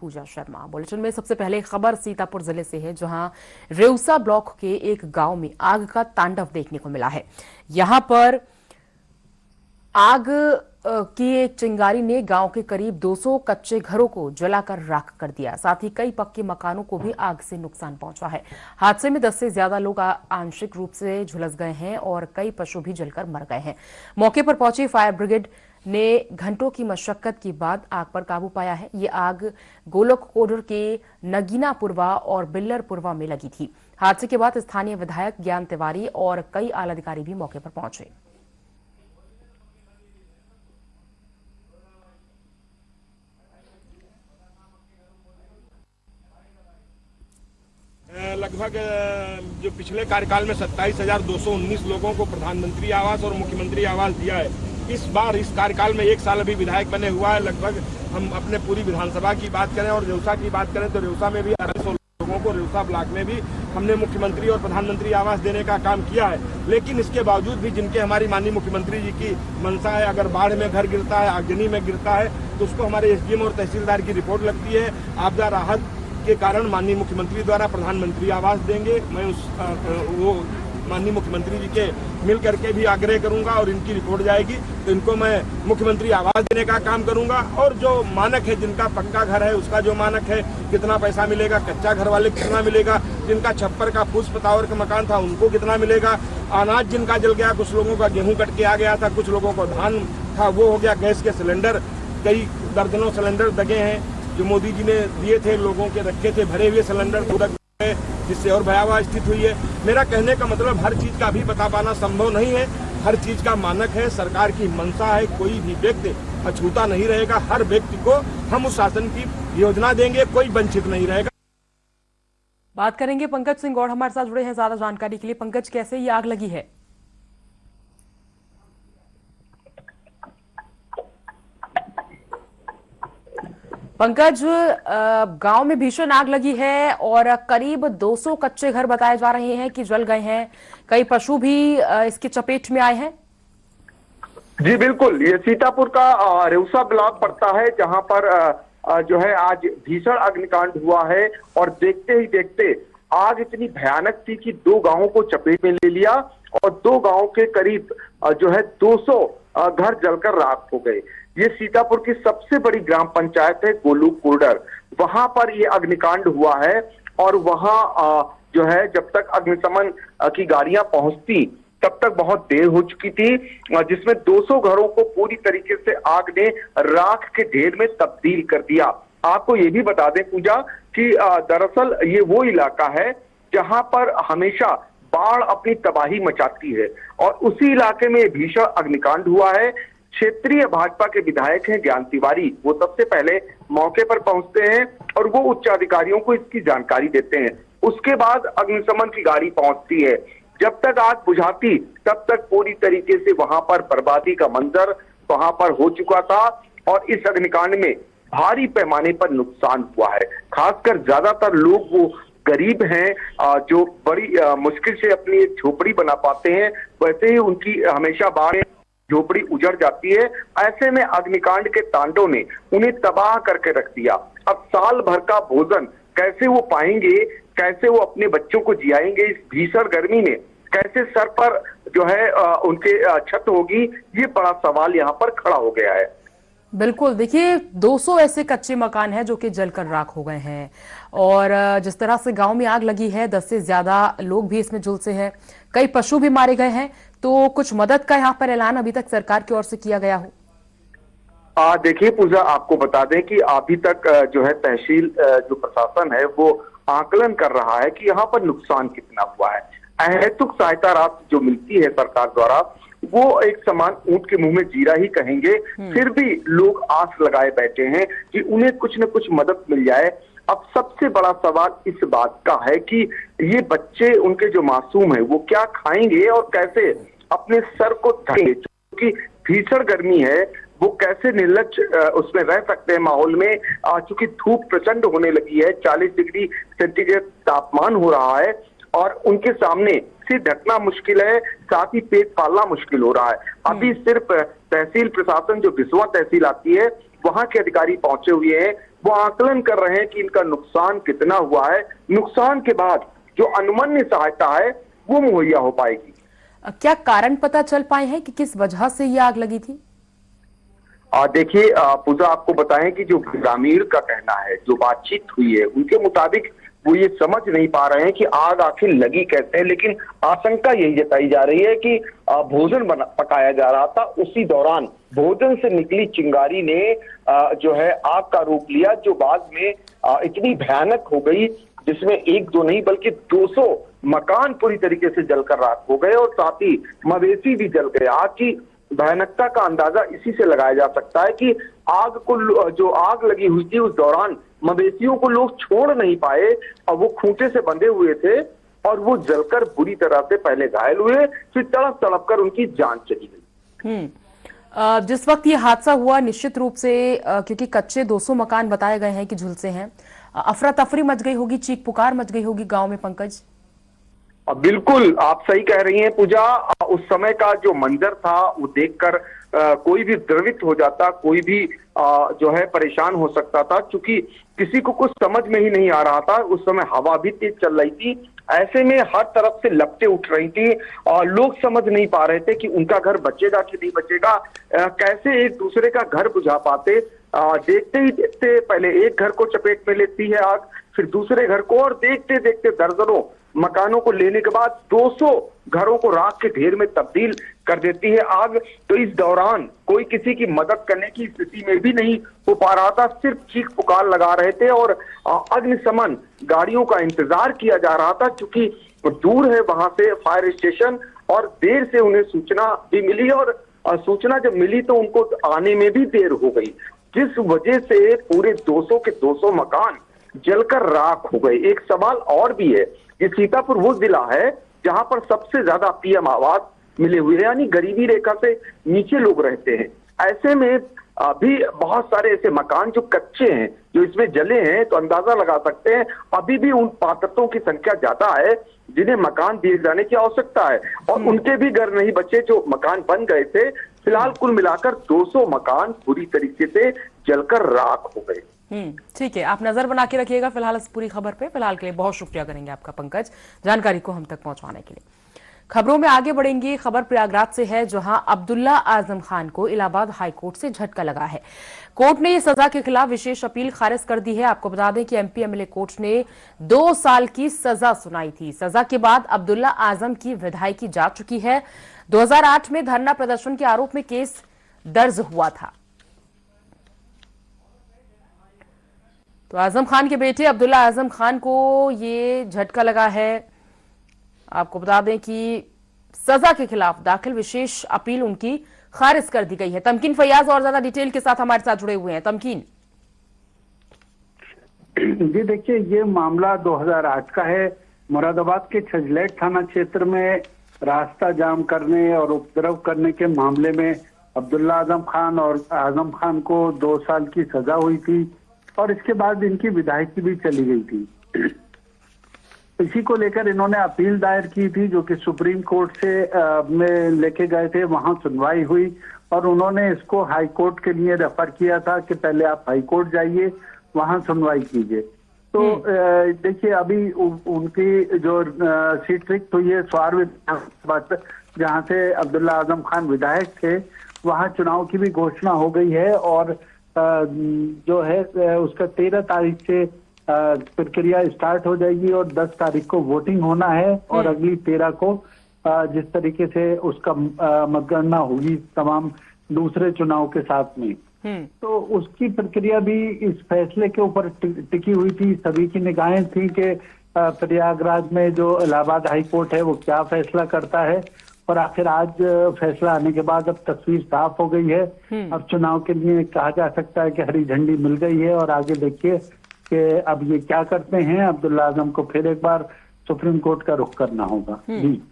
पूजा Sharma. Bulletin में सबसे पहले खबर सीतापुर जिले से है, जहां रेउसा ब्लॉक के एक गांव में आग का तांडव देखने को मिला है। यहां पर आग की एक चिंगारी ने गांव के करीब 200 कच्चे घरों को जलाकर राख कर दिया। साथ ही कई पक्के मकानों को भी आग से नुकसान पहुंचा है। हादसे में 10 से ज्यादा लोग आंशिक रूप से झुलस गए हैं और कई पशु भी जलकर मर गए हैं। मौके पर पहुंची फायर ब्रिगेड ने घंटों की मशक्कत के बाद आग पर काबू पाया है। ये आग गोलककोडर के नगीनापुरवा और बिल्लरपुरवा में लगी थी। हादसे के बाद स्थानीय विधायक ज्ञान तिवारी और कई आला अधिकारी भी मौके पर पहुंचे। लगभग जो पिछले कार्यकाल में 27,219 लोगों को प्रधानमंत्री आवास और मुख्यमंत्री आवास दिया है। इस बार इस कार्यकाल में 1 साल अभी विधायक बने हुआ है। लगभग हम अपने पूरी विधानसभा की बात करें और रेउसा की बात करें तो रेउसा में भी 250 लोगों को, रेउसा ब्लॉक में भी हमने मुख्यमंत्री और प्रधानमंत्री आवास देने का काम किया है। लेकिन इसके बावजूद भी जिनके हमारी माननीय मुख्यमंत्री जी की मंशा है, अगर बाढ़ में घर गिरता है, आगजनी में गिरता है तो उसको हमारे SDM और तहसीलदार की रिपोर्ट लगती है। आपदा राहत के कारण माननीय मुख्यमंत्री द्वारा प्रधानमंत्री आवास देंगे। मैं वो माननीय मुख्यमंत्री जी के मिल करके भी आग्रह करूंगा और इनकी रिपोर्ट जाएगी तो इनको मैं मुख्यमंत्री आवास देने का काम करूंगा। और जो मानक है, जिनका पक्का घर है उसका जो मानक है कितना पैसा मिलेगा, कच्चा घर वाले कितना मिलेगा, जिनका छप्पर का फूस पतावर का मकान था उनको कितना मिलेगा, अनाज जिनका जल गया, कुछ लोगों का गेहूं कट के आ गया था, कुछ लोगों को धान था वो हो गया, गैस के सिलेंडर कई दर्जनों सिलेंडर दगे हैं जो मोदी जी ने दिए थे, लोगों के रखे थे भरे हुए सिलेंडर पूरा, जिससे और भयावह स्थिति हुई है। मेरा कहने का मतलब हर चीज का भी बता पाना संभव नहीं है। हर चीज का मानक है, सरकार की मंशा है, कोई भी व्यक्ति अछूता नहीं रहेगा। हर व्यक्ति को हम उस शासन की योजना देंगे, कोई वंचित नहीं रहेगा। बात करेंगे पंकज सिंह गौड़ हमारे साथ जुड़े हैं ज्यादा जानकारी के लिए। पंकज, कैसे ये आग लगी है? पंकज, गांव में भीषण आग लगी है और करीब 200 कच्चे घर बताए जा रहे हैं कि जल गए हैं। कई पशु भी इसकी चपेट में आए हैं। जी बिल्कुल, ये सीतापुर का रेउसा ब्लॉक पड़ता है, जहां पर जो है आज भीषण अग्निकांड हुआ है। और देखते ही देखते आग इतनी भयानक थी कि 2 गांवों को चपेट में ले लिया और 2 गांवों के करीब जो है 200 घर जलकर राख हो गए। ये सीतापुर की सबसे बड़ी ग्राम पंचायत है गोलककोडर, वहां पर ये अग्निकांड हुआ है। और वहां जो है जब तक अग्निशमन की गाड़ियां पहुंचती तब तक बहुत देर हो चुकी थी, जिसमें 200 घरों को पूरी तरीके से आग ने राख के ढेर में तब्दील कर दिया। आपको ये भी बता दें पूजा कि दरअसल ये वो इलाका है जहां पर हमेशा बाढ़ अपनी तबाही मचाती है और उसी इलाके में भीषण अग्निकांड हुआ है। क्षेत्रीय भाजपा के विधायक हैं ज्ञान तिवारी, वो सबसे पहले मौके पर पहुंचते हैं और वो उच्च अधिकारियों को इसकी जानकारी देते हैं। उसके बाद अग्निशमन की गाड़ी पहुंचती है। जब तक आग बुझाती तब तक पूरी तरीके से वहां पर बर्बादी का मंजर वहां पर हो चुका था और इस अग्निकांड में भारी पैमाने पर नुकसान हुआ है। खासकर ज्यादातर लोग वो गरीब हैं जो बड़ी मुश्किल से अपनी एक झोपड़ी बना पाते हैं, वैसे ही उनकी हमेशा बाढ़ झोपड़ी उजड़ जाती है। ऐसे में अग्निकांड के तांडव ने उन्हें तबाह करके रख दिया। अब साल भर का भोजन कैसे वो पाएंगे, कैसे वो अपने बच्चों को जियाएंगे इस भीषण गर्मी में, कैसे सर पर जो है उनके छत होगी, ये बड़ा सवाल यहाँ पर खड़ा हो गया है। बिल्कुल, देखिए 200 ऐसे कच्चे मकान हैं जो कि जलकर राख हो गए हैं और जिस तरह से गांव में आग लगी है 10 से ज्यादा लोग भी इसमें झुलसे हैं, कई पशु भी मारे गए हैं। तो कुछ मदद का यहाँ पर ऐलान अभी तक सरकार की ओर से किया गया हो? देखिए पूजा, आपको बता दें कि अभी तक जो है तहसील जो प्रशासन है वो आकलन कर रहा है कि यहाँ पर नुकसान कितना हुआ है। अहेतुक सहायता राशि जो मिलती है सरकार द्वारा वो एक समान ऊंट के मुंह में जीरा ही कहेंगे, फिर भी लोग आस लगाए बैठे हैं कि उन्हें कुछ न कुछ मदद मिल जाए। अब सबसे बड़ा सवाल इस बात का है कि ये बच्चे, उनके जो मासूम है, वो क्या खाएंगे और कैसे अपने सर को ढकेंगे, क्योंकि भीषण गर्मी है, वो कैसे निर्लज उसमें रह सकते हैं माहौल में। चूंकि धूप प्रचंड होने लगी है, 40 डिग्री सेंटीग्रेड तापमान हो रहा है और उनके सामने सिर ढकना मुश्किल है, साथ ही पेट पालना मुश्किल हो रहा है। अभी सिर्फ तहसील प्रशासन जो बिसवा तहसील आती है वहां के अधिकारी पहुंचे हुए हैं, वो आकलन कर रहे हैं कि इनका नुकसान कितना हुआ है। नुकसान के बाद जो अनुमन्य सहायता है वो मुहैया हो पाएगी। क्या कारण पता चल पाए हैं कि किस वजह से ये आग लगी थी? देखिए पूजा, आपको बताएं कि जो ग्रामीण का कहना है, जो बातचीत हुई है, उनके मुताबिक वो ये समझ नहीं पा रहे हैं कि आग आखिर लगी कैसे है, लेकिन आशंका यही जताई जा रही है कि भोजन पकाया जा रहा था, उसी दौरान भोजन से निकली चिंगारी ने जो है आग का रूप लिया, जो बाद में इतनी भयानक हो गई जिसमें एक दो नहीं बल्कि 200 मकान पूरी तरीके से जलकर राख हो गए और साथ ही मवेशी भी जल गए। आग की भयानकता का अंदाजा इसी से लगाया जा सकता है कि जो आग लगी हुई थी उस दौरान मवेशियों को लोग छोड़ नहीं पाए और वो खूंटे से बंधे हुए थे और वो जलकर बुरी तरह से पहले घायल हुए, फिर तड़प तड़प कर उनकी जान चली गई। जिस वक्त ये हादसा हुआ, निश्चित रूप से क्योंकि कच्चे 200 मकान बताए गए हैं कि झुलसे हैं, अफरा तफरी मच गई होगी, चीख पुकार मच गई होगी गांव में, पंकज? बिल्कुल आप सही कह रही हैं पूजा। उस समय का जो मंजर था वो देखकर कोई भी द्रवित हो जाता, कोई भी जो है परेशान हो सकता था, क्योंकि किसी को कुछ समझ में ही नहीं आ रहा था। उस समय हवा भी तेज चल रही थी, ऐसे में हर तरफ से लपटें उठ रही थी और लोग समझ नहीं पा रहे थे कि उनका घर बचेगा कि नहीं बचेगा, कैसे एक दूसरे का घर बुझा पाते। देखते ही देखते पहले एक घर को चपेट में लेती है आग, फिर दूसरे घर को, और देखते देखते दर्जनों मकानों को लेने के बाद 200 घरों को राख के ढेर में तब्दील कर देती है आग। तो इस दौरान कोई किसी की मदद करने की स्थिति में भी नहीं हो पा रहा था, सिर्फ चीख पुकार लगा रहे थे और अग्निशमन गाड़ियों का इंतजार किया जा रहा था, क्योंकि दूर है वहां से फायर स्टेशन और देर से उन्हें सूचना भी मिली और सूचना जब मिली तो उनको आने में भी देर हो गई, जिस वजह से पूरे 200 के 200 मकान जलकर राख हो गए। एक सवाल और भी है, ये सीतापुर वो जिला है जहां पर सबसे ज्यादा पीएम आवास मिले हुए हैं, यानी गरीबी रेखा से नीचे लोग रहते हैं। ऐसे में अभी बहुत सारे ऐसे मकान जो कच्चे हैं, जो इसमें जले हैं, तो अंदाजा लगा सकते हैं अभी भी उन पात्रतों की संख्या ज्यादा है जिन्हें मकान दिए जाने की आवश्यकता है और उनके भी घर नहीं बचे जो मकान बन गए थे। फिलहाल कुल मिलाकर 200 मकान पूरी तरीके से जलकर राख हो गए। ठीक है, आप नजर बना के रखिएगा फिलहाल इस पूरी खबर पे। फिलहाल के लिए बहुत शुक्रिया करेंगे आपका पंकज, जानकारी को हम तक पहुंचाने के लिए। खबरों में आगे बढ़ेंगे। खबर प्रयागराज से है, जहां अब्दुल्ला आजम खान को इलाहाबाद हाईकोर्ट से झटका लगा है। कोर्ट ने इस सजा के खिलाफ विशेष अपील खारिज कर दी है। आपको बता दें कि एमपी एमएलए कोर्ट ने 2 साल की सजा सुनाई थी। सजा के बाद अब्दुल्ला आजम की विधायकी जा चुकी है। 2008 में धरना प्रदर्शन के आरोप में केस दर्ज हुआ था। तो आजम खान के बेटे अब्दुल्ला आजम खान को ये झटका लगा है। आपको बता दें कि सजा के खिलाफ दाखिल विशेष अपील उनकी खारिज कर दी गई है। तमकीन फैयाज और ज्यादा डिटेल के साथ हमारे साथ जुड़े हुए हैं। तमकीन जी देखिए, ये मामला 2008 का है। मुरादाबाद के छजलेट थाना क्षेत्र में रास्ता जाम करने और उपद्रव करने के मामले में अब्दुल्ला आजम खान और आजम खान को 2 साल की सजा हुई थी और इसके बाद इनकी विधायकी भी चली गई थी। इसी को लेकर इन्होंने अपील दायर की थी, जो कि सुप्रीम कोर्ट से में लेके गए थे। वहां सुनवाई हुई और उन्होंने इसको हाई कोर्ट के लिए रेफर किया था कि पहले आप हाई कोर्ट जाइए, वहां सुनवाई कीजिए। तो देखिए, अभी उनकी जो सीट रिक्त हुई है स्वार विधानसभा, जहां से अब्दुल्ला आजम खान विधायक थे, वहां चुनाव की भी घोषणा हो गई है और जो है उसका 13 तारीख से प्रक्रिया स्टार्ट हो जाएगी और 10 तारीख को वोटिंग होना है और अगली 13 को जिस तरीके से उसका मतगणना होगी तमाम दूसरे चुनाव के साथ में, तो उसकी प्रक्रिया भी इस फैसले के ऊपर टिकी हुई थी। सभी की निगाहें थी कि प्रयागराज में जो इलाहाबाद हाई कोर्ट है वो क्या फैसला करता है और आखिर आज फैसला आने के बाद अब तस्वीर साफ हो गई है। अब चुनाव के लिए कहा जा सकता है कि हरी झंडी मिल गई है और आगे देखिए कि अब ये क्या करते हैं। अब्दुल्ला आजम को फिर एक बार सुप्रीम कोर्ट का रुख करना होगा।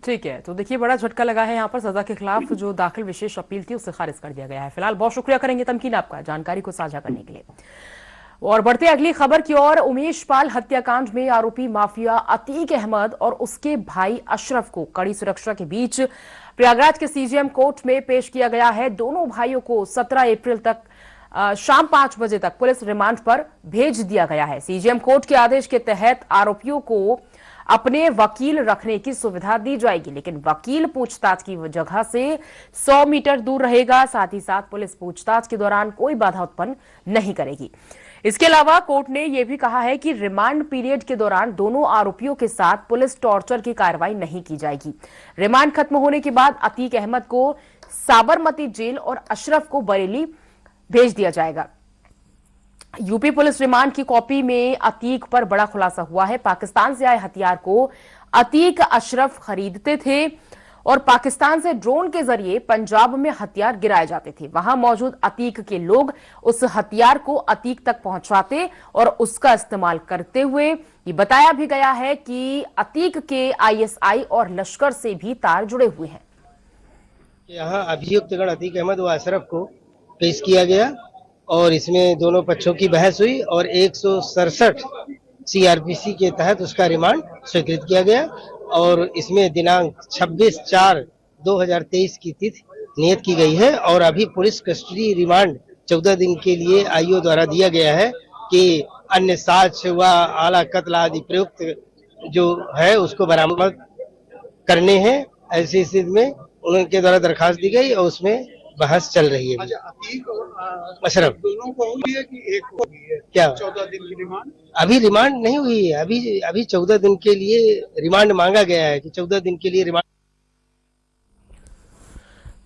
ठीक है, तो देखिए बड़ा झटका लगा है यहाँ पर। सजा के खिलाफ जो दाखिल विशेष अपील थी उसे खारिज कर दिया गया है। फिलहाल बहुत शुक्रिया करेंगे तमकीन आपका, जानकारी को साझा करने के लिए। और बढ़ते अगली खबर की ओर। उमेश पाल हत्याकांड में आरोपी माफिया अतीक अहमद और उसके भाई अशरफ को कड़ी सुरक्षा के बीच प्रयागराज के सीजेएम कोर्ट में पेश किया गया है। दोनों भाइयों को 17 अप्रैल तक शाम 5 बजे तक पुलिस रिमांड पर भेज दिया गया है। सीजेएम कोर्ट के आदेश के तहत आरोपियों को अपने वकील रखने की सुविधा दी जाएगी, लेकिन वकील पूछताछ की जगह से 100 मीटर दूर रहेगा। साथ ही साथ पुलिस पूछताछ के दौरान कोई बाधा उत्पन्न नहीं करेगी। इसके अलावा कोर्ट ने यह भी कहा है कि रिमांड पीरियड के दौरान दोनों आरोपियों के साथ पुलिस टॉर्चर की कार्रवाई नहीं की जाएगी। रिमांड खत्म होने के बाद अतीक अहमद को साबरमती जेल और अशरफ को बरेली भेज दिया जाएगा। यूपी पुलिस रिमांड की कॉपी में अतीक पर बड़ा खुलासा हुआ है। पाकिस्तान से आए हथियार को अतीक अशरफ खरीदते थे और पाकिस्तान से ड्रोन के जरिए पंजाब में हथियार गिराए जाते थे। वहां मौजूद अतीक के लोग उस हथियार को अतीक तक पहुंचाते और उसका इस्तेमाल करते हुए ये बताया भी गया है कि अतीक के आईएसआई और लश्कर से भी तार जुड़े हुए हैं। यहाँ अभियुक्तगण अतीक अहमद व अशरफ को पेश किया गया और इसमें दोनों पक्षों की बहस हुई और 167 सीआरपीसी के तहत उसका रिमांड स्वीकृत किया गया और इसमें दिनांक 26/4/2023 की तिथि नियत की गई है और अभी पुलिस कस्टडी रिमांड 14 दिन के लिए आईओ द्वारा दिया गया है कि अन्य साक्ष्य व आला कत्ल आदि प्रयुक्त जो है उसको बरामद करने हैं। ऐसी स्थिति में उनके द्वारा दरखास्त दी गई और उसमें बहस चल रही है। अशरफ दोनों को हुई है कि एक को हुई है? क्या 14 दिन की रिमांड? अभी रिमांड नहीं हुई है, अभी 14 दिन के लिए रिमांड मांगा गया है कि 14 दिन के लिए रिमांड।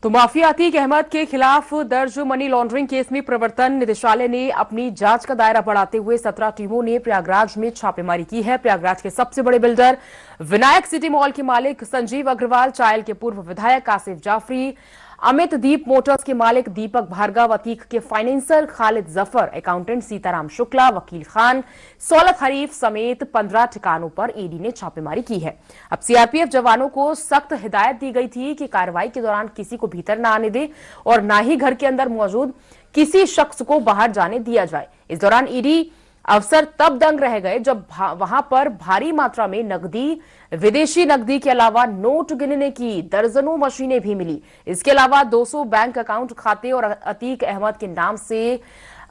तो माफिया अतीक अहमद के खिलाफ दर्ज मनी लॉन्ड्रिंग केस में प्रवर्तन निदेशालय ने अपनी जांच का दायरा बढ़ाते हुए 17 टीमों ने प्रयागराज में छापेमारी की है। प्रयागराज के सबसे बड़े बिल्डर विनायक सिटी मॉल के मालिक संजीव अग्रवाल, चायल के पूर्व विधायक आसिफ जाफरी, अमित दीप मोटर्स के मालिक दीपक भार्गव, अतीक के फाइनेंसर खालिद जफर, अकाउंटेंट सीताराम शुक्ला, वकील खान, सौलत हरीफ समेत 15 ठिकानों पर ईडी ने छापेमारी की है। अब सीआरपीएफ जवानों को सख्त हिदायत दी गई थी कि कार्रवाई के दौरान किसी को भीतर न आने दे और न ही घर के अंदर मौजूद किसी शख्स को बाहर जाने दिया जाए। इस दौरान ईडी अफसर तब दंग रह गए जब वहां पर भारी मात्रा में नकदी, विदेशी नकदी के अलावा नोट गिनने की दर्जनों मशीनें भी मिली। इसके अलावा 200 बैंक अकाउंट खाते और अतीक अहमद के नाम से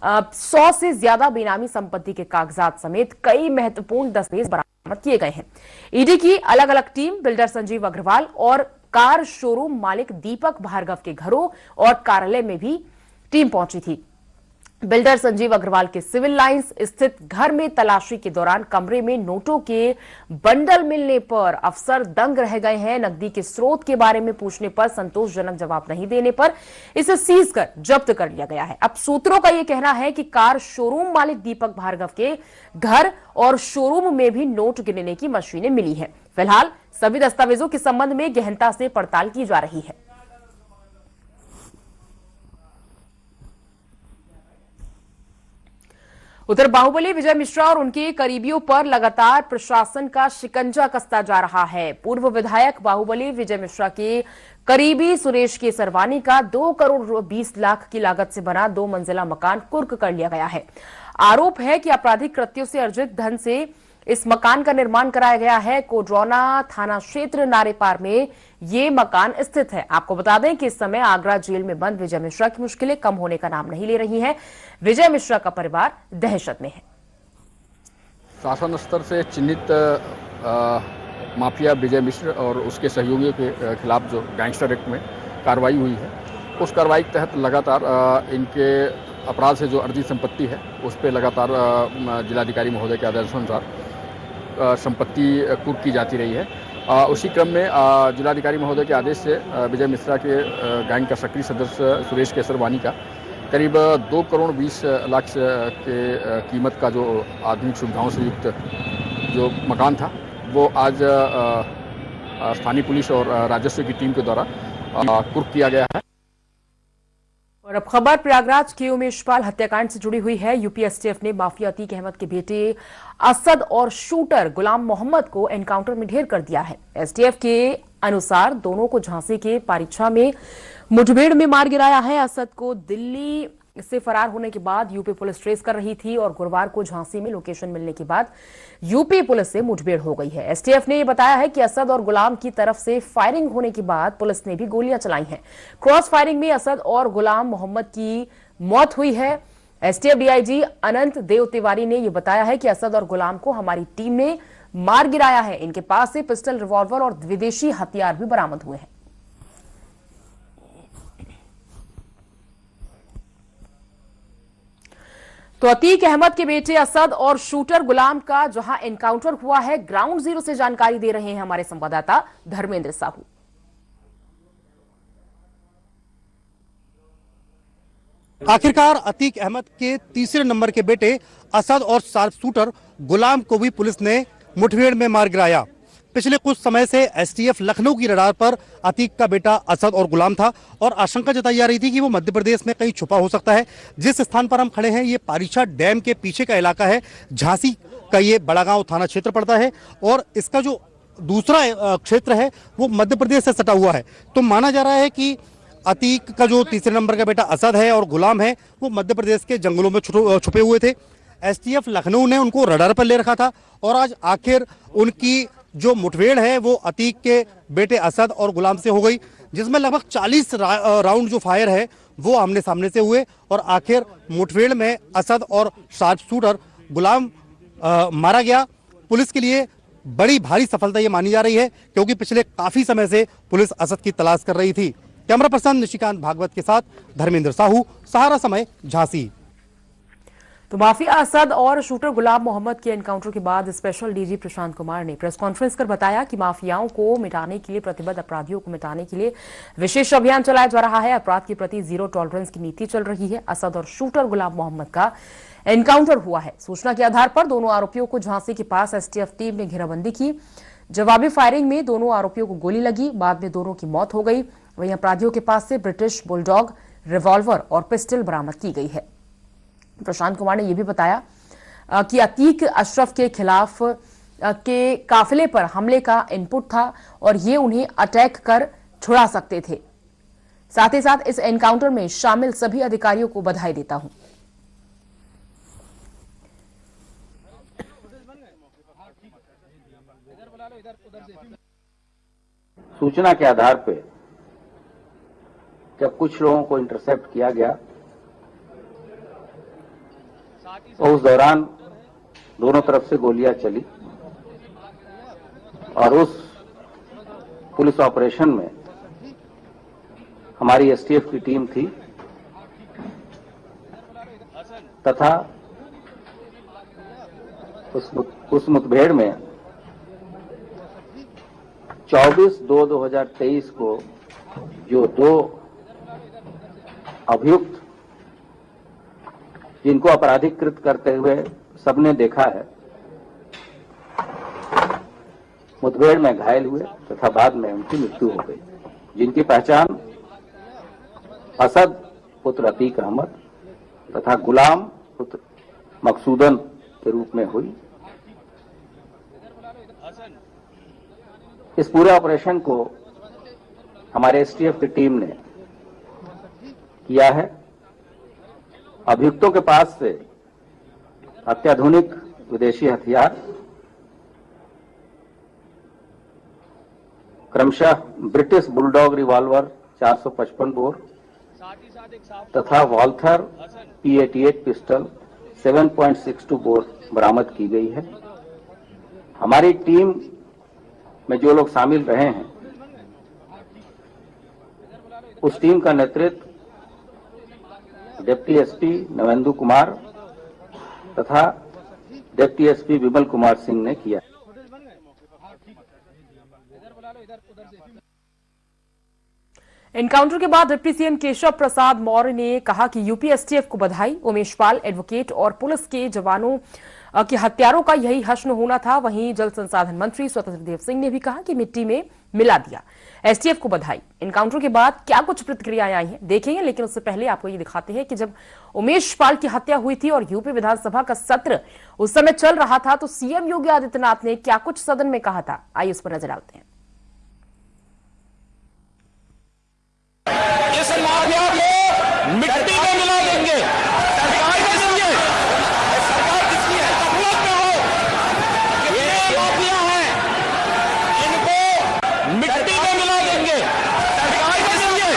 100 से ज्यादा बेनामी संपत्ति के कागजात समेत कई महत्वपूर्ण दस्तावेज बरामद किए गए हैं। ईडी की अलग अलग टीम बिल्डर संजीव अग्रवाल और कार शोरूम मालिक दीपक भार्गव के घरों और कार्यालय में भी टीम पहुंची थी। बिल्डर संजीव अग्रवाल के सिविल लाइंस स्थित घर में तलाशी के दौरान कमरे में नोटों के बंडल मिलने पर अफसर दंग रह गए हैं। नकदी के स्रोत के बारे में पूछने पर संतोषजनक जवाब नहीं देने पर इसे सीज कर जब्त कर लिया गया है। अब सूत्रों का यह कहना है कि कार शोरूम मालिक दीपक भार्गव के घर और शोरूम में भी नोट गिनने की मशीनें मिली है। फिलहाल सभी दस्तावेजों के संबंध में गहनता से पड़ताल की जा रही है। उधर बाहुबली विजय मिश्रा और उनके करीबियों पर लगातार प्रशासन का शिकंजा कसता जा रहा है। पूर्व विधायक बाहुबली विजय मिश्रा के करीबी सुरेश केसरवानी का 2 करोड़ 20 लाख की लागत से बना 2 मंजिला मकान कुर्क कर लिया गया है। आरोप है कि आपराधिक कृत्यों से अर्जित धन से इस मकान का निर्माण कराया गया है। कोडरौना थाना क्षेत्र नारेपार में ये मकान स्थित है। आपको बता दें कि इस समय आगरा जेल में बंद विजय मिश्रा की मुश्किलें कम होने का नाम नहीं ले रही हैं। विजय मिश्रा का परिवार दहशत में है। शासन स्तर से चिन्हित माफिया विजय मिश्र और उसके सहयोगियों के खिलाफ जो गैंगस्टर एक्ट में कार्रवाई हुई है, उस कार्रवाई के तहत लगातार इनके अपराध से जो अर्जित संपत्ति है उस पर लगातार जिलाधिकारी महोदय के आदेशानुसार संपत्ति कुर्क की जाती रही है। उसी क्रम में जिलाधिकारी महोदय के आदेश से विजय मिश्रा के गैंग का सक्रिय सदस्य सुरेश केसरवानी का करीब 2 करोड़ 20 लाख के कीमत का जो आधुनिक सुविधाओं से युक्त जो मकान था वो आज स्थानीय पुलिस और राजस्व की टीम के द्वारा कुर्क किया गया है। और अब खबर प्रयागराज के उमेशपाल हत्याकांड से जुड़ी हुई है। यूपी एसटीएफ ने माफिया अतीक अहमद के बेटे असद और शूटर गुलाम मोहम्मद को एनकाउंटर में ढेर कर दिया है। एसटीएफ के अनुसार दोनों को झांसी के पारीछा में मुठभेड़ में मार गिराया है। असद को दिल्ली से फरार होने के बाद यूपी पुलिस ट्रेस कर रही थी और गुरुवार को झांसी में लोकेशन मिलने के बाद यूपी पुलिस से मुठभेड़ हो गई है। एसटीएफ ने यह बताया है कि असद और गुलाम की तरफ से फायरिंग होने के बाद पुलिस ने भी गोलियां चलाई हैं। क्रॉस फायरिंग में असद और गुलाम मोहम्मद की मौत हुई है। एसटीएफ डीआईजी अनंत देव तिवारी ने यह बताया है कि असद और गुलाम को हमारी टीम ने मार गिराया है। इनके पास से पिस्टल, रिवॉल्वर और विदेशी हथियार भी बरामद हुए हैं। तो अतीक अहमद के बेटे असद और शूटर गुलाम का जहां एनकाउंटर हुआ है, ग्राउंड जीरो से जानकारी दे रहे हैं हमारे संवाददाता धर्मेंद्र साहू। आखिरकार अतीक अहमद के तीसरे नंबर के बेटे असद और शार्प शूटर गुलाम को भी पुलिस ने मुठभेड़ में मार गिराया। पिछले कुछ समय से एसटीएफ लखनऊ की रडार पर अतीक का बेटा असद और गुलाम था और आशंका जताई जा रही थी कि वो मध्य प्रदेश में कहीं छुपा हो सकता है। जिस स्थान पर हम खड़े हैं ये पारीछा डैम के पीछे का इलाका है। झांसी का ये बड़ा गांव थाना क्षेत्र पड़ता है और इसका जो दूसरा क्षेत्र है वो मध्य प्रदेश से सटा हुआ है। तो माना जा रहा है कि अतीक का जो तीसरे नंबर का बेटा असद है और गुलाम है वो मध्य प्रदेश के जंगलों में छुपे हुए थे। एसटीएफ लखनऊ ने उनको रडार पर ले रखा था और आज आखिर उनकी जो मुठभेड़ है वो अतीक के बेटे असद और गुलाम से हो गई, जिसमें लगभग 40 राउंड जो फायर है वो आमने सामने से हुए और आखिर मुठभेड़ में असद और शार्प शूटर गुलाम मारा गया। पुलिस के लिए बड़ी भारी सफलता ये मानी जा रही है क्योंकि पिछले काफी समय से पुलिस असद की तलाश कर रही थी। कैमरा पर्सन निशिकांत भागवत के साथ धर्मेंद्र साहू, सहारा समय, झांसी। तो माफिया असद और शूटर गुलाम मोहम्मद के एनकाउंटर के बाद स्पेशल डीजी प्रशांत कुमार ने प्रेस कॉन्फ्रेंस कर बताया कि माफियाओं को मिटाने के लिए, प्रतिबद्ध अपराधियों को मिटाने के लिए विशेष अभियान चलाया जा रहा है। अपराध के प्रति जीरो टॉलरेंस की नीति चल रही है। असद और शूटर गुलाम मोहम्मद का एनकाउंटर हुआ है। सूचना के आधार पर दोनों आरोपियों को झांसी के पास एसटीएफ टीम ने घेराबंदी की। जवाबी फायरिंग में दोनों आरोपियों को गोली लगी, बाद में दोनों की मौत हो गई। वहीं अपराधियों के पास से ब्रिटिश बुलडॉग, रिवॉल्वर और पिस्टल बरामद की गई है। प्रशांत कुमार ने यह भी बताया कि अतीक अशरफ के खिलाफ के काफिले पर हमले का इनपुट था और ये उन्हें अटैक कर छुड़ा सकते थे। साथ ही साथ इस एनकाउंटर में शामिल सभी अधिकारियों को बधाई देता हूं। सूचना के आधार पर जब कुछ लोगों को इंटरसेप्ट किया गया तो उस दौरान दोनों तरफ से गोलियां चली और उस पुलिस ऑपरेशन में हमारी एसटीएफ की टीम थी तथा उस मुठभेड़ में 24/2/2023 को जो दो अभियुक्त जिनको अपराधीकृत करते हुए सबने देखा है, मुठभेड़ में घायल हुए तथा बाद में उनकी मृत्यु हो गई, जिनकी पहचान असद पुत्र अतीक अहमद तथा गुलाम पुत्र मकसूदन के रूप में हुई। इस पूरे ऑपरेशन को हमारे एसटीएफ की टीम ने किया है। अभियुक्तों के पास से अत्याधुनिक विदेशी हथियार क्रमशः ब्रिटिश बुलडॉग रिवॉल्वर 455 बोर तथा वॉल्थर P88 पिस्टल 7.62 बोर बरामद की गई है। हमारी टीम में जो लोग शामिल रहे हैं उस टीम का नेतृत्व डिप्टी एसपी नवेंदु कुमार तथा डिप्टी एसपी विमल कुमार सिंह ने किया। एनकाउंटर के बाद डिप्टी सीएम केशव प्रसाद मौर्य ने कहा कि यूपी एसटीएफ को बधाई। उमेश पाल, एडवोकेट और पुलिस के जवानों के हत्यारों का यही हश्न होना था। वहीं जल संसाधन मंत्री स्वतंत्र देव सिंह ने भी कहा कि मिट्टी में मिला दिया। एसटीएफ को बधाई। एनकाउंटर के बाद क्या कुछ प्रतिक्रियाएं आई हैं देखेंगे, लेकिन उससे पहले आपको ये दिखाते हैं कि जब उमेश पाल की हत्या हुई थी और यूपी विधानसभा का सत्र उस समय चल रहा था तो सीएम योगी आदित्यनाथ ने क्या कुछ सदन में कहा था। आइए उस पर नजर डालते हैं। इस माफिया को मिट्टी में मिला देंगे, सरकार में देंगे। सरकार किसकी है? गफलत में हो। ये माफिया है, इनको मिट्टी में मिला देंगे, सरकार में देंगे।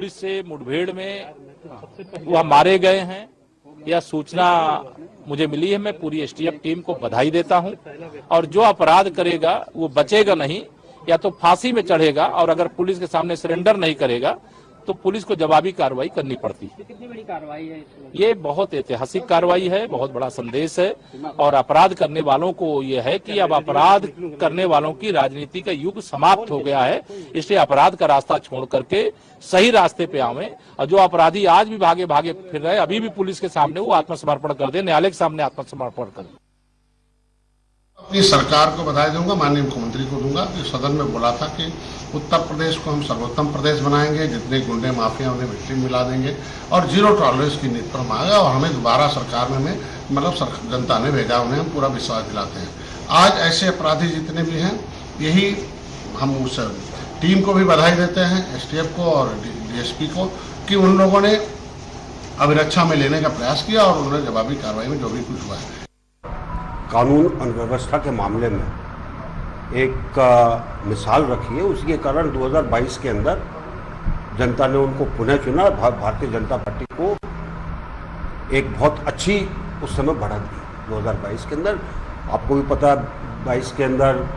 पुलिस से मुठभेड़ में वह मारे गए हैं, यह सूचना मुझे मिली है। मैं पूरी एसटीएफ टीम को बधाई देता हूं और जो अपराध करेगा वो बचेगा नहीं, या तो फांसी में चढ़ेगा, और अगर पुलिस के सामने सरेंडर नहीं करेगा तो पुलिस को जवाबी कार्रवाई करनी पड़ती है। कितनी बड़ी कार्रवाई है इसमें? ये बहुत ऐतिहासिक कार्रवाई है, बहुत बड़ा संदेश है, और अपराध करने वालों को ये है कि अब अपराध करने वालों की राजनीति का युग समाप्त हो गया है। इसलिए अपराध का रास्ता छोड़ करके सही रास्ते पे आवे, और जो अपराधी आज भी भागे भागे फिर रहे, अभी भी पुलिस के सामने वो आत्मसमर्पण कर दे, न्यायालय के सामने आत्मसमर्पण कर दे। अपनी सरकार को बधाई दूंगा, माननीय मुख्यमंत्री को दूंगा कि सदन में बोला था कि उत्तर प्रदेश को हम सर्वोत्तम प्रदेश बनाएंगे, जितने गुंडे माफिया उन्हें मिट्टी मिला देंगे और जीरो टॉलरेंस की नीति पर हम आएगा, और हमें दोबारा सरकार में मतलब जनता ने भेजा, उन्हें हम पूरा विश्वास दिलाते हैं। आज ऐसे अपराधी जितने भी हैं, यही हम उस टीम को भी बधाई देते हैं, एसटीएफ को और डीएसपी को, कि उन लोगों ने अभिरक्षा में लेने का प्रयास किया और उन्होंने जवाबी कार्रवाई में जो भी कुछ हुआ है। कानून और व्यवस्था के मामले में एक मिसाल रखी है। उसी के कारण 2022 के अंदर जनता ने उनको पुनः चुना। भारतीय जनता पार्टी को एक बहुत अच्छी उस समय बढ़त दी 2022 के अंदर। आपको भी पता है 22 के अंदर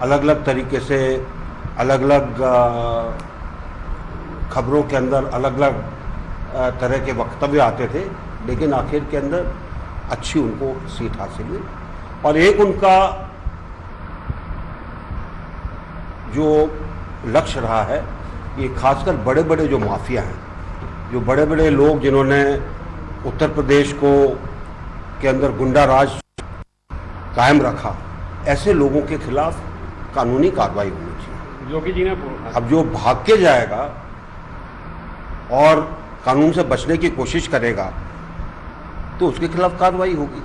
अलग अलग तरीके से अलग अलग खबरों के अंदर अलग अलग तरह के वक्तव्य आते थे, लेकिन आखिर के अंदर अच्छी उनको सीट हासिल हुई। और एक उनका जो लक्ष्य रहा है, ये खासकर बड़े बड़े जो माफिया हैं, जो बड़े बड़े लोग जिन्होंने उत्तर प्रदेश को के अंदर गुंडा राज कायम रखा, ऐसे लोगों के खिलाफ कानूनी कार्रवाई होनी चाहिए। योगी जी ने अब जो भाग के जाएगा और कानून से बचने की कोशिश करेगा तो उसके खिलाफ कार्रवाई होगी।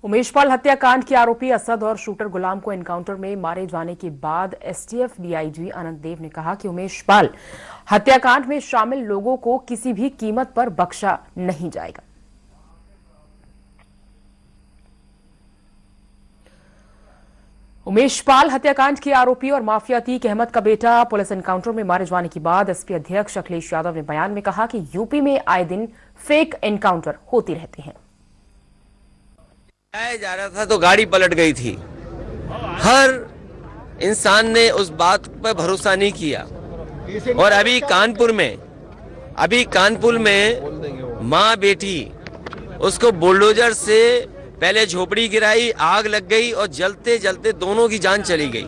उमेश पाल हत्याकांड के आरोपी असद और शूटर गुलाम को एनकाउंटर में मारे जाने के बाद एसटीएफ डीआईजी अनंत देव ने कहा कि उमेश पाल हत्याकांड में शामिल लोगों को किसी भी कीमत पर बख्शा नहीं जाएगा। उमेश पाल हत्याकांड के आरोपी और माफिया अतीक अहमद का बेटा पुलिस एनकाउंटर में मारे जाने के बाद एसपी अध्यक्ष अखिलेश यादव ने बयान में कहा कि यूपी में आए दिन फेक एनकाउंटर होती रहते हैं। जा रहा था तो गाड़ी पलट गई थी। हर इंसान ने उस बात पर भरोसा नहीं किया। और अभी कानपुर में माँ बेटी उसको बुलडोजर से पहले झोपड़ी गिराई, आग लग गई और जलते जलते दोनों की जान चली गई।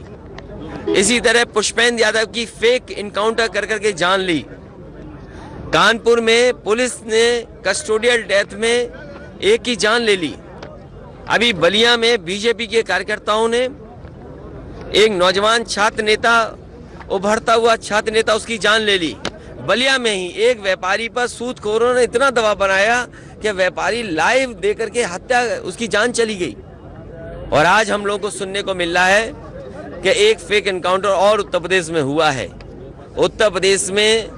इसी तरह पुष्पेंद्र यादव की फेक इनकाउंटर कर करके जान ली। कानपुर में पुलिस ने कस्टोडियल डेथ में एक की जान ले ली। अभी बलिया में बीजेपी के कार्यकर्ताओं ने एक नौजवान छात्र नेता, उभरता हुआ छात्र नेता, उसकी जान ले ली। बलिया में ही एक व्यापारी पर सूदखोरों ने इतना दबाव बनाया कि व्यापारी लाइव देकर के हत्या, उसकी जान चली गई। और आज हम लोगों को सुनने को मिल रहा है कि एक फेक एनकाउंटर और उत्तर प्रदेश में हुआ है। उत्तर प्रदेश में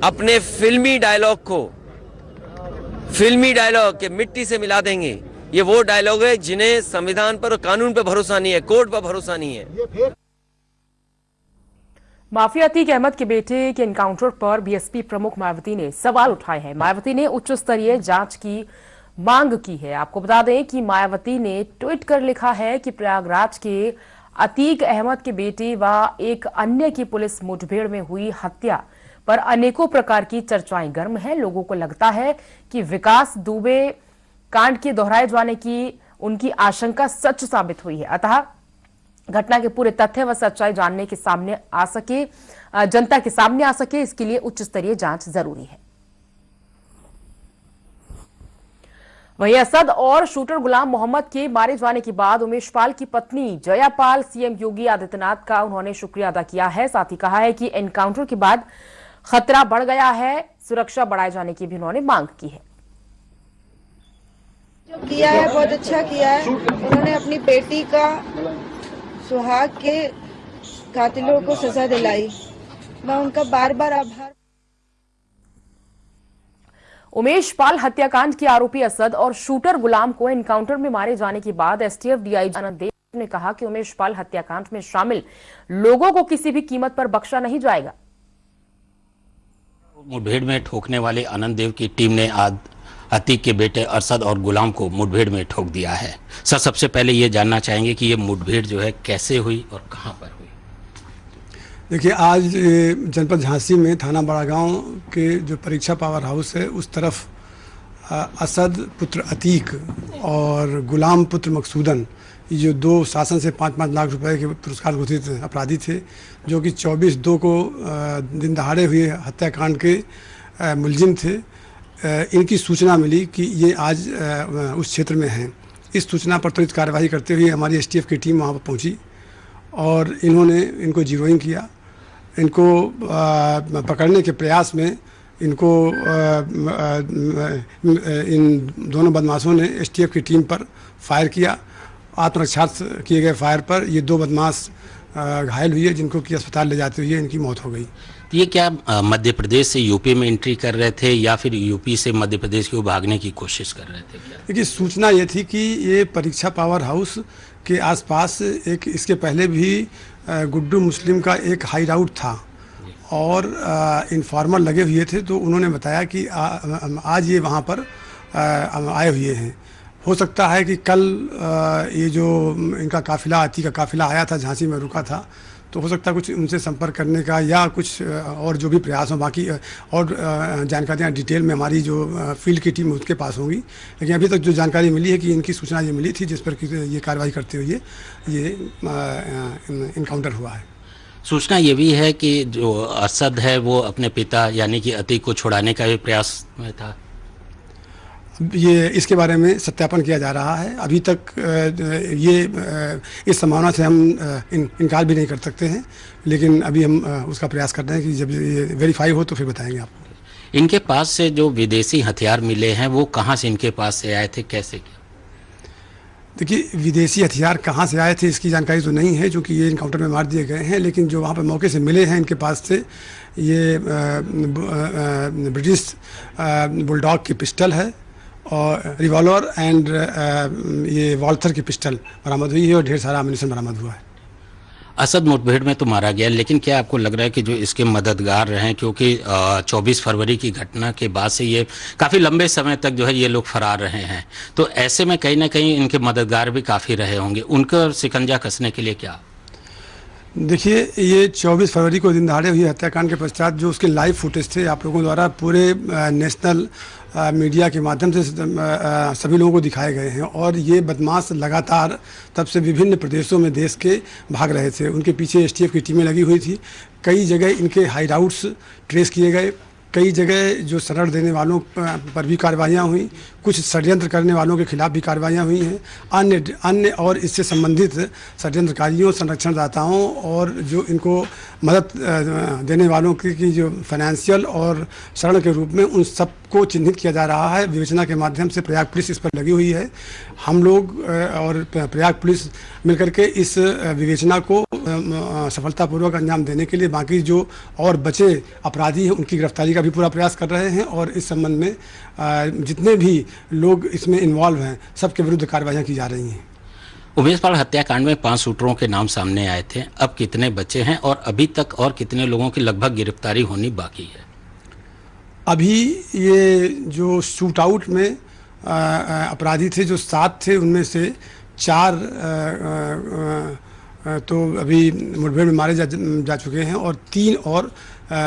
अपने फिल्मी डायलॉग के मिट्टी से मिला देंगे। ये वो डायलॉग है जिन्हें संविधान पर और कानून पर भरोसा नहीं है, कोर्ट पर भरोसा नहीं है। माफिया अतीक अहमद के बेटे के एनकाउंटर पर बीएसपी प्रमुख मायावती ने सवाल उठाए हैं। मायावती ने उच्च स्तरीय जांच की मांग की है। आपको बता दें कि मायावती ने ट्वीट कर लिखा है कि प्रयागराज के अतीक अहमद के बेटे व एक अन्य की पुलिस मुठभेड़ में हुई हत्या पर अनेकों प्रकार की चर्चाएं गर्म हैं। लोगों को लगता है कि विकास दुबे कांड के दोहराए जाने की उनकी आशंका सच साबित हुई है। अतः घटना के पूरे तथ्य व सच्चाई जानने के सामने आ सके, जनता के सामने आ सके, इसके लिए उच्च स्तरीय जांच जरूरी है। वहीं असद और शूटर गुलाम मोहम्मद के मारे जाने के बाद उमेश पाल की पत्नी जया पाल सीएम योगी आदित्यनाथ का उन्होंने शुक्रिया अदा किया है। साथ ही कहा है कि एनकाउंटर के बाद खतरा बढ़ गया है, सुरक्षा बढ़ाए जाने की भी उन्होंने मांग की है। जो किया है बहुत अच्छा किया है। उन्होंने अपनी बेटी का सुहाग के कातिलों को सजा दिलाई। मैं उनका बार बार आभार। उमेश पाल हत्याकांड के आरोपी असद और शूटर गुलाम को एनकाउंटर में मारे जाने के बाद एसटीएफ डीआईजी अनंत देव ने कहा कि उमेश पाल हत्याकांड में शामिल लोगों को किसी भी कीमत पर बख्शा नहीं जाएगा। मुठभेड़ में ठोकने वाले आनंद देव की टीम ने आज अतीक के बेटे अरशद और गुलाम को मुठभेड़ में ठोक दिया है। सर, सबसे पहले ये जानना चाहेंगे कि ये मुठभेड़ जो है कैसे हुई और कहां पर हुई? देखिए, आज जनपद झांसी में थाना बड़ागांव के जो परीक्षा पावर हाउस है उस तरफ असद पुत्र अतीक और गुलाम पुत्र मकसूदन, ये जो दो शासन से 5-5 लाख रुपए के पुरस्कार घोषित अपराधी थे, जो कि 24/2 को दिन दहाड़े हुए हत्याकांड के मुलजिम थे, इनकी सूचना मिली कि ये आज उस क्षेत्र में हैं। इस सूचना पर त्वरित कार्रवाई करते हुए हमारी STF की टीम वहाँ पर पहुँची और इन्होंने इनको जीरोइंग किया। इनको पकड़ने के प्रयास में इनको इन दोनों बदमाशों ने STF की टीम पर फायर किया। आत्मरक्षार्थ किए गए फायर पर ये दो बदमाश घायल हुए, जिनको कि अस्पताल ले जाते हुए इनकी मौत हो गई। ये क्या मध्य प्रदेश से यूपी में एंट्री कर रहे थे या फिर यूपी से मध्य प्रदेश की ओर भागने की कोशिश कर रहे थे? देखिए, सूचना ये थी कि ये परीक्षा पावर हाउस के आसपास एक इसके पहले भी गुड्डू मुस्लिम का एक हाइड आउट था और इन्फॉर्मर लगे हुए थे, तो उन्होंने बताया कि आज ये वहाँ पर आए हुए हैं। हो सकता है कि कल ये जो इनका काफिला, अतीक का काफिला आया था, झांसी में रुका था, तो हो सकता है कुछ उनसे संपर्क करने का या कुछ और जो भी प्रयास हो, बाकी और जानकारियाँ डिटेल में हमारी जो फील्ड की टीम उसके पास होंगी। लेकिन अभी तक जो जानकारी मिली है कि इनकी सूचना ये मिली थी, जिस पर ये कार्रवाई करते हुए ये इनकाउंटर हुआ है। सूचना ये भी है कि जो अरशद है वो अपने पिता यानी कि अतीक को छुड़ाने का भी प्रयास में था। ये इसके बारे में सत्यापन किया जा रहा है। अभी तक ये इस संभावना से हम इनकार भी नहीं कर सकते हैं, लेकिन अभी हम उसका प्रयास कर रहे हैं कि जब ये वेरीफाई हो तो फिर बताएंगे आपको। इनके पास से जो विदेशी हथियार मिले हैं वो कहाँ से इनके पास से आए थे, कैसे किया? देखिए, विदेशी हथियार कहाँ से आए थे इसकी जानकारी तो नहीं है, जो कि ये इनकाउंटर में मार दिए गए हैं। लेकिन जो वहाँ पर मौके से मिले हैं इनके पास से, ये ब्रिटिश बुलडॉग की पिस्टल है और रिवॉल्वर एंड ये वॉल्थर की पिस्टल बरामद हुई है और ढेर सारा एम्यूनिशन बरामद हुआ है। असद मुठभेड़ में तो मारा गया, लेकिन क्या आपको लग रहा है कि जो इसके मददगार रहे, क्योंकि 24 फरवरी की घटना के बाद से ये काफ़ी लंबे समय तक जो है ये लोग फरार रहे हैं, तो ऐसे में कहीं ना कहीं इनके मददगार भी काफ़ी रहे होंगे, उनका शिकंजा कसने के लिए क्या? देखिए, ये 24 फरवरी को दिन दहाड़े हुए हत्याकांड के पश्चात जो उसके लाइव फुटेज थे आप लोगों द्वारा पूरे नेशनल मीडिया के माध्यम से सभी लोगों को दिखाए गए हैं और ये बदमाश लगातार तब से विभिन्न प्रदेशों में देश के भाग रहे थे। उनके पीछे STF की टीमें लगी हुई थी। कई जगह इनके हाइड आउट्स ट्रेस किए गए, कई जगह जो शरण देने वालों पर भी कार्रवाइयाँ हुई, कुछ षड्यंत्र करने वालों के खिलाफ भी कार्रवाइयाँ हुई हैं। अन्य और इससे संबंधित षड्यंत्रकारियों, संरक्षणदाताओं और जो इनको मदद देने वालों की जो फाइनेंशियल और शरण के रूप में, उन सबको चिन्हित किया जा रहा है। विवेचना के माध्यम से प्रयाग पुलिस इस पर लगी हुई है। हम लोग और प्रयाग पुलिस मिलकर के इस विवेचना को सफलतापूर्वक अंजाम देने के लिए बाकी जो और बचे अपराधी हैं उनकी गिरफ्तारी का भी पूरा प्रयास कर रहे हैं और इस संबंध में जितने भी लोग इसमें इन्वॉल्व हैं सबके विरुद्ध कार्रवाइयाँ की जा रही हैं। उमेश पाल हत्याकांड में 5 शूटरों के नाम सामने आए थे, अब कितने बचे हैं और अभी तक और कितने लोगों की लगभग गिरफ्तारी होनी बाकी है? अभी ये जो शूट आउट में अपराधी थे जो 7 थे, उनमें से 4 तो अभी मुठभेड़ में मारे जा चुके हैं और 3 और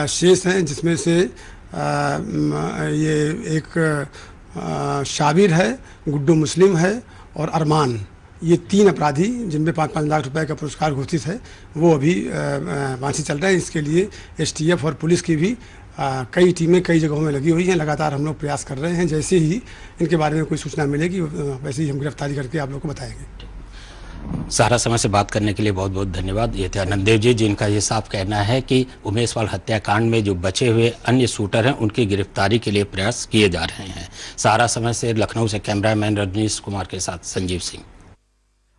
शेष हैं, जिसमें से ये एक शाबिर है, गुड्डू मुस्लिम है और अरमान, ये 3 अपराधी जिनमें 5-5 लाख रुपए का पुरस्कार घोषित है, वो अभी फांसी चल रहे हैं। इसके लिए STF और पुलिस की भी कई टीमें कई जगहों में लगी हुई हैं। लगातार हम लोग प्रयास कर रहे हैं, जैसे ही इनके बारे में कोई सूचना मिलेगी वैसे ही हम गिरफ्तारी करके आप लोग को बताएंगे। सारा समय से बात करने के लिए बहुत बहुत धन्यवाद। ये थे आनंद देव जी, जिनका ये साफ कहना है कि उमेश पाल हत्याकांड में जो बचे हुए अन्य शूटर हैं उनकी गिरफ्तारी के लिए प्रयास किए जा रहे हैं। सारा समय से लखनऊ से कैमरामैन रजनीश कुमार के साथ संजीव सिंह।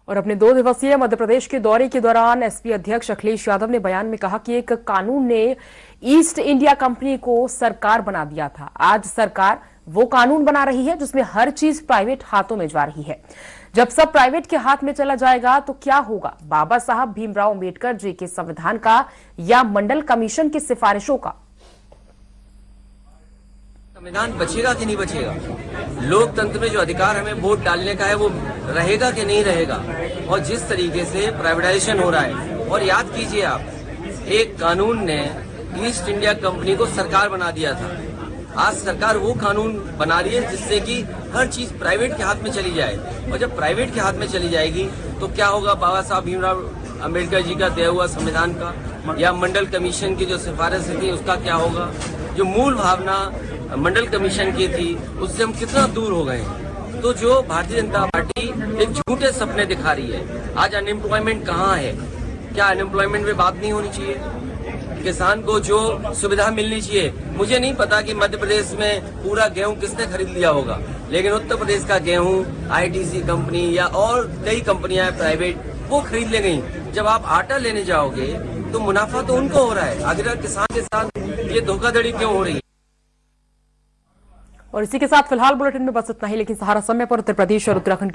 और अपने 2 दिवसीय मध्य प्रदेश के दौरे के दौरान SP अध्यक्ष अखिलेश यादव ने बयान में कहा कि एक कानून ने ईस्ट इंडिया कंपनी को सरकार बना दिया था। आज सरकार वो कानून बना रही है जिसमें हर चीज प्राइवेट हाथों में जा रही है। जब सब प्राइवेट के हाथ में चला जाएगा तो क्या होगा? बाबा साहब भीमराव अंबेडकर जी के संविधान का या मंडल कमीशन की सिफारिशों का? संविधान बचेगा कि नहीं बचेगा, लोकतंत्र में जो अधिकार हमें वोट डालने का है वो रहेगा कि नहीं रहेगा। और जिस तरीके से प्राइवेटाइजेशन हो रहा है, और याद कीजिए आप, एक कानून ने ईस्ट इंडिया कंपनी को सरकार बना दिया था। आज सरकार वो कानून बना रही है जिससे कि हर चीज प्राइवेट के हाथ में चली जाए, और जब प्राइवेट के हाथ में चली जाएगी तो क्या होगा, बाबा साहब भीमराव अम्बेडकर जी का दिया हुआ संविधान का या मंडल कमीशन की जो सिफारिश थी उसका क्या होगा। जो मूल भावना मंडल कमीशन की थी उससे हम कितना दूर हो गए। तो जो भारतीय जनता पार्टी एक झूठे सपने दिखा रही है। आज अनएम्प्लॉयमेंट कहाँ है, क्या अनएम्प्लॉयमेंट में बात नहीं होनी चाहिए? किसान को जो सुविधा मिलनी चाहिए, मुझे नहीं पता कि मध्य प्रदेश में पूरा गेहूं किसने खरीद लिया होगा, लेकिन उत्तर प्रदेश का गेहूं आईटीसी कंपनी या और कई कंपनियां प्राइवेट वो खरीद ले गई। जब आप आटा लेने जाओगे तो मुनाफा तो उनको हो रहा है, आखिर किसान के साथ ये धोखाधड़ी क्यों हो रही है? और इसी के साथ फिलहाल बुलेटिन में बस इतना ही, लेकिन सहारा समय पर उत्तर प्रदेश और उत्तराखंड की